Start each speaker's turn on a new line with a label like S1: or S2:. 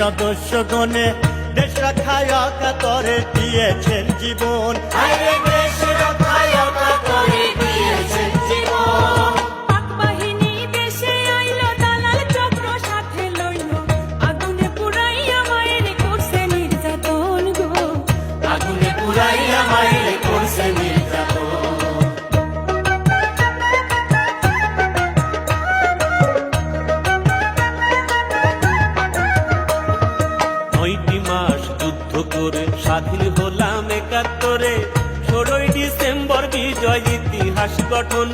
S1: সদস্য গণে দেশ রক্ষায় অকাতরে দিয়েছেন জীবন। দেশ রক্ষায় অকাতরে দিয়েছেন জীবন।
S2: পাক বাহিনী দেশে আইলো, দালাল চক্র সাথে লইল, আগুনে পুড়াইয়া মায়ের করছে নির্যাতন গো।
S1: আগুনে পুড়াইয়া মায়ের করছে নির্যাতন। 9টি মাস যুদ্ধ করে স্বাধীন হলাম 71, 16ই ডিসেম্বর বিজয় ইতিহাস গঠন।